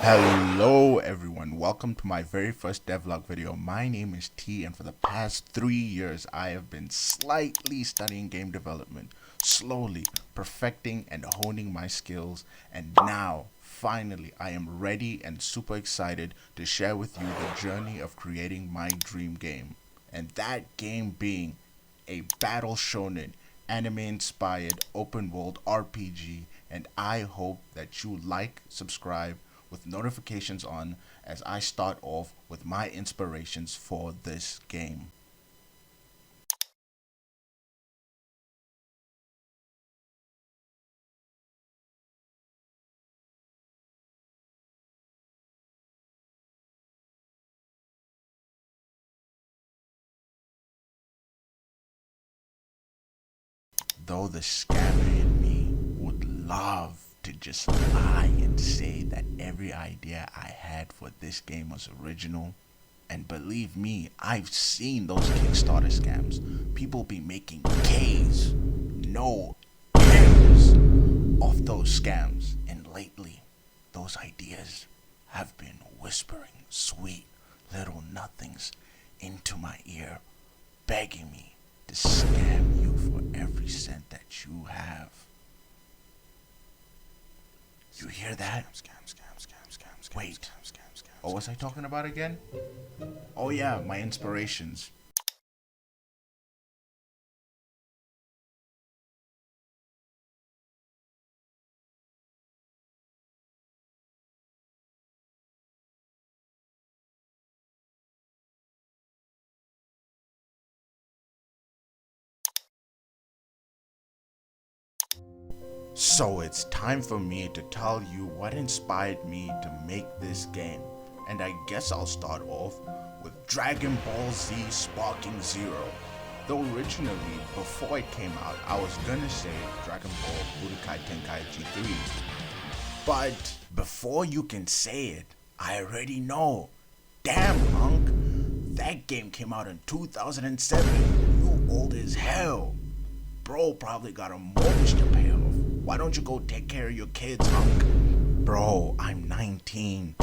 Hello everyone, welcome to my very first devlog video. My name is T, and for the past 3 years I have been slightly studying game development, slowly perfecting and honing my skills, and now finally I am ready and super excited to share with you the journey of creating my dream game. And that game being a Battle Shonen anime inspired open world RPG, and I hope that you like, subscribe with notifications on as I start off with my inspirations for this game. Though the scammer in me would love to just lie and say that every idea I had for this game was original, and believe me, I've seen those Kickstarter scams. People be making K's, no M's off those scams, and lately, those ideas have been whispering sweet little nothings into my ear, begging me to scam you for every cent that you have. You hear that? Wait, what was I talking about again? Oh yeah, my inspirations. So it's time for me to tell you what inspired me to make this game. And I guess I'll start off with Dragon Ball Z Sparking Zero. Though originally, before it came out, I was gonna say Dragon Ball Budokai Tenkaichi 3. But before you can say it, I already know. Damn, Hunk, that game came out in 2007. You old as hell. Bro probably got a mortgage to pay off. Why don't you go take care of your kids, Hunk? Bro, I'm 19,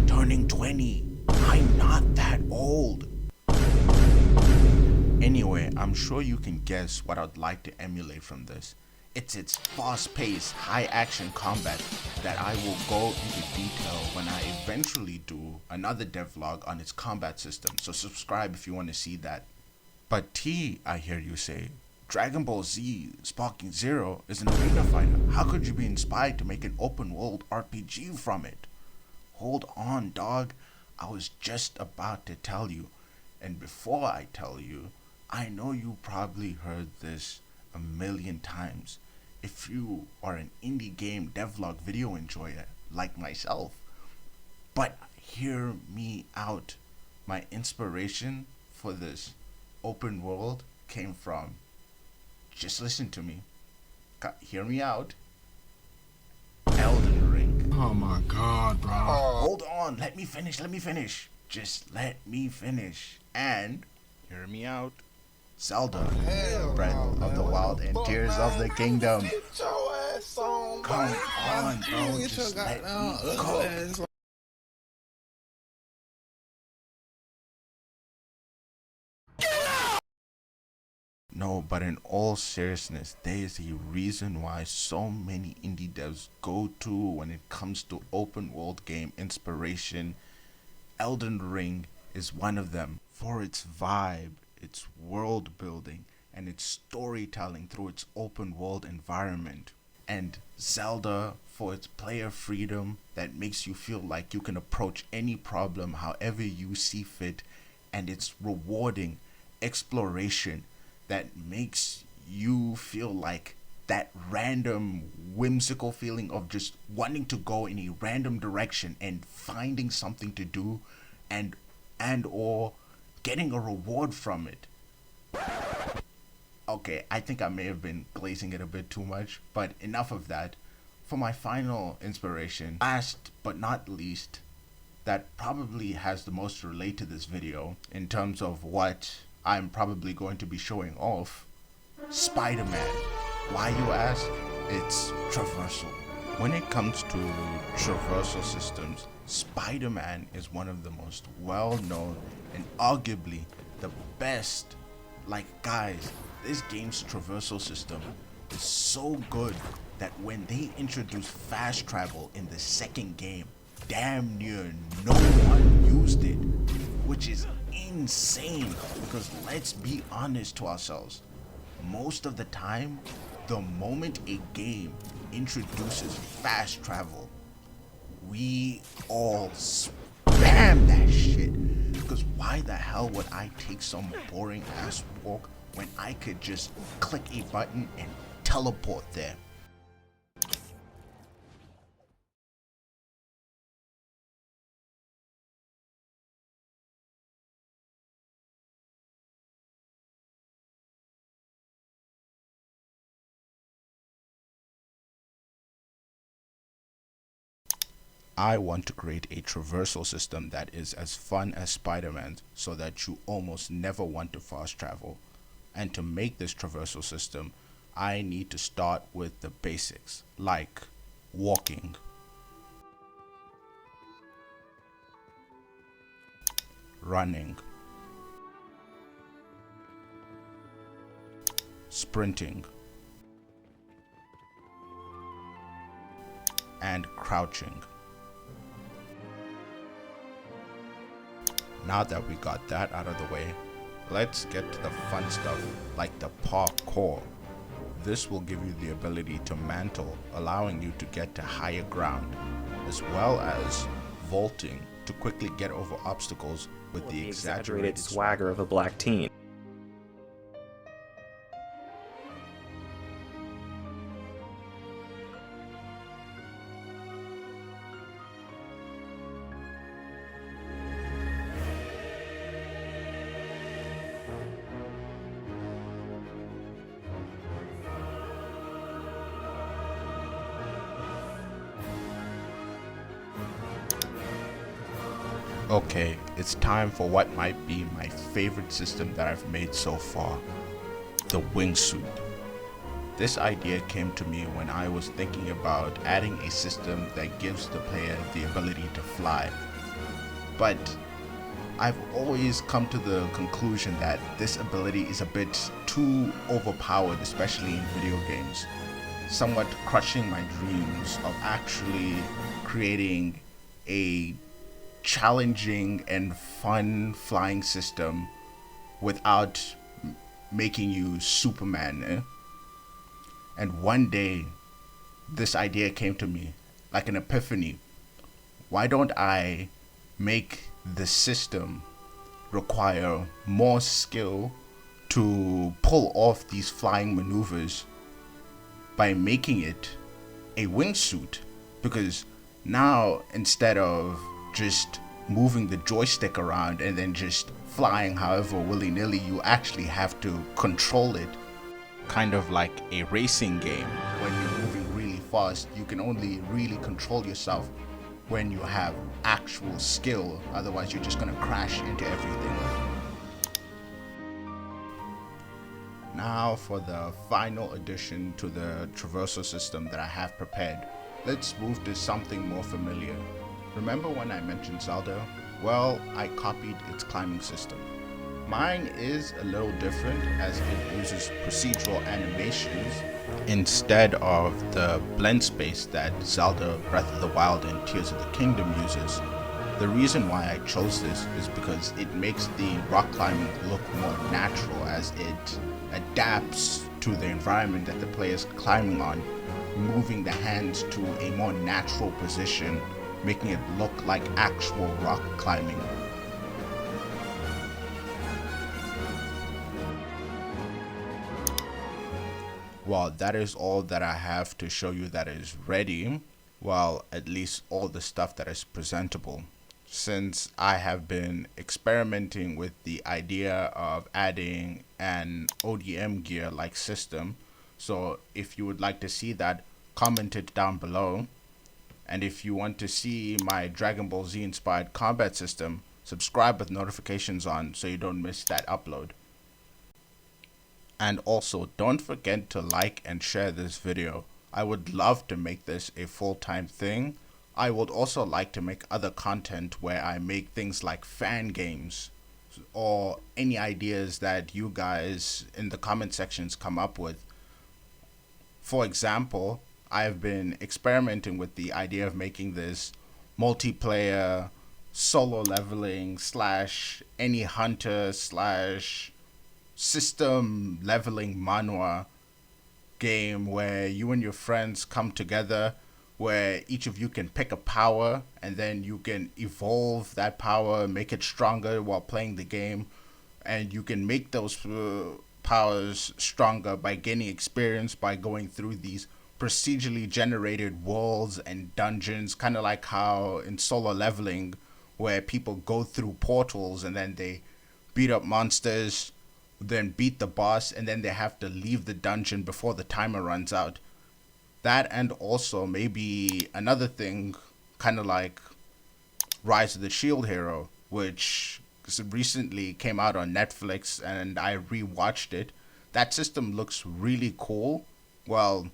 turning 20. I'm not that old. Anyway, I'm sure you can guess what I'd like to emulate from this. It's its fast-paced, high-action combat that I will go into detail when I eventually do another devlog on its combat system, so subscribe if you want to see that. But T, I hear you say, Dragon Ball Z Sparking Zero is an arena fighter. How could you be inspired to make an open world RPG from it? Hold on, dog. I was just about to tell you. And before I tell you, I know you probably heard this a million times. If you are an indie game devlog video enjoyer like myself. But hear me out. My inspiration for this open world came from, just listen to me. Hear me out. Elden Ring. Oh my god, bro. Hold on, let me finish. Just let me finish. And, hear me out. Zelda, Breath of the Wild and Tears of the Kingdom. Come on, bro, just let me go. No, but in all seriousness, there is a reason why so many indie devs go to when it comes to open world game inspiration. Elden Ring is one of them for its vibe, its world building, and its storytelling through its open world environment. And Zelda for its player freedom that makes you feel like you can approach any problem however you see fit, and its rewarding exploration that makes you feel like that random whimsical feeling of just wanting to go in a random direction and finding something to do and or getting a reward from it. Okay, I think I may have been glazing it a bit too much, but enough of that. For my final inspiration, last but not least, that probably has the most to relate to this video in terms of what I'm probably going to be showing off, Spider-Man. Why, you ask? It's traversal. When it comes to traversal systems, Spider-Man is one of the most well-known and arguably the best. Like guys, this game's traversal system is so good that when they introduced fast travel in the second game, damn near no one used it, which is insane because let's be honest to ourselves. Most of the time, the moment a game introduces fast travel, we all spam that shit. Because why the hell would I take some boring ass walk when I could just click a button and teleport there? I want to create a traversal system that is as fun as Spider-Man's so that you almost never want to fast travel. And to make this traversal system, I need to start with the basics, like walking, running, sprinting, and crouching. Now that we got that out of the way, let's get to the fun stuff like the parkour. This will give you the ability to mantle, allowing you to get to higher ground, as well as vaulting to quickly get over obstacles with the exaggerated swagger of a black teen. Okay, it's time for what might be my favorite system that I've made so far, the wingsuit. This idea came to me when I was thinking about adding a system that gives the player the ability to fly. But I've always come to the conclusion that this ability is a bit too overpowered, especially in video games, somewhat crushing my dreams of actually creating a challenging and fun flying system without making you Superman. And one day, this idea came to me like an epiphany. Why don't I make the system require more skill to pull off these flying maneuvers by making it a wingsuit? Because now, instead of just moving the joystick around and then just flying however willy-nilly, you actually have to control it, kind of like a racing game. When you're moving really fast, you can only really control yourself when you have actual skill, otherwise you're just gonna crash into everything. Now for the final addition to the traversal system that I have prepared, let's move to something more familiar. Remember when I mentioned Zelda? Well, I copied its climbing system. Mine is a little different as it uses procedural animations instead of the blend space that Zelda Breath of the Wild and Tears of the Kingdom uses. The reason why I chose this is because it makes the rock climbing look more natural as it adapts to the environment that the player is climbing on, moving the hands to a more natural position, making it look like actual rock climbing. Well, that is all that I have to show you that is ready. Well, at least all the stuff that is presentable. Since I have been experimenting with the idea of adding an ODM gear like system, so if you would like to see that, comment it down below. And if you want to see my Dragon Ball Z inspired combat system, subscribe with notifications on so you don't miss that upload. And also, don't forget to like and share this video. I would love to make this a full-time thing. I would also like to make other content where I make things like fan games or any ideas that you guys in the comment sections come up with. For example, I've been experimenting with the idea of making this multiplayer solo leveling slash any hunter slash system leveling manhwa game where you and your friends come together, where each of you can pick a power and then you can evolve that power, make it stronger while playing the game, and you can make those powers stronger by gaining experience by going through these procedurally generated worlds and dungeons, kind of like how in solo leveling, where people go through portals and then they beat up monsters, then beat the boss, and then they have to leave the dungeon before the timer runs out. That, and also maybe another thing, kind of like Rise of the Shield Hero, which recently came out on Netflix and I rewatched it. That system looks really cool. Well,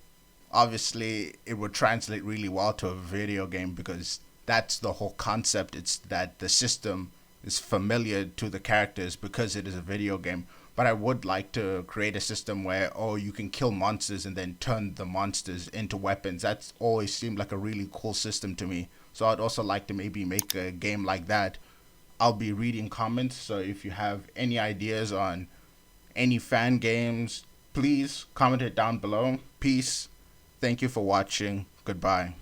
obviously, it would translate really well to a video game because that's the whole concept. It's that the system is familiar to the characters because it is a video game. But I would like to create a system where, oh, you can kill monsters and then turn the monsters into weapons. That's always seemed like a really cool system to me. So I'd also like to maybe make a game like that. I'll be reading comments, so if you have any ideas on any fan games, please comment it down below. Peace. Thank you for watching. Goodbye.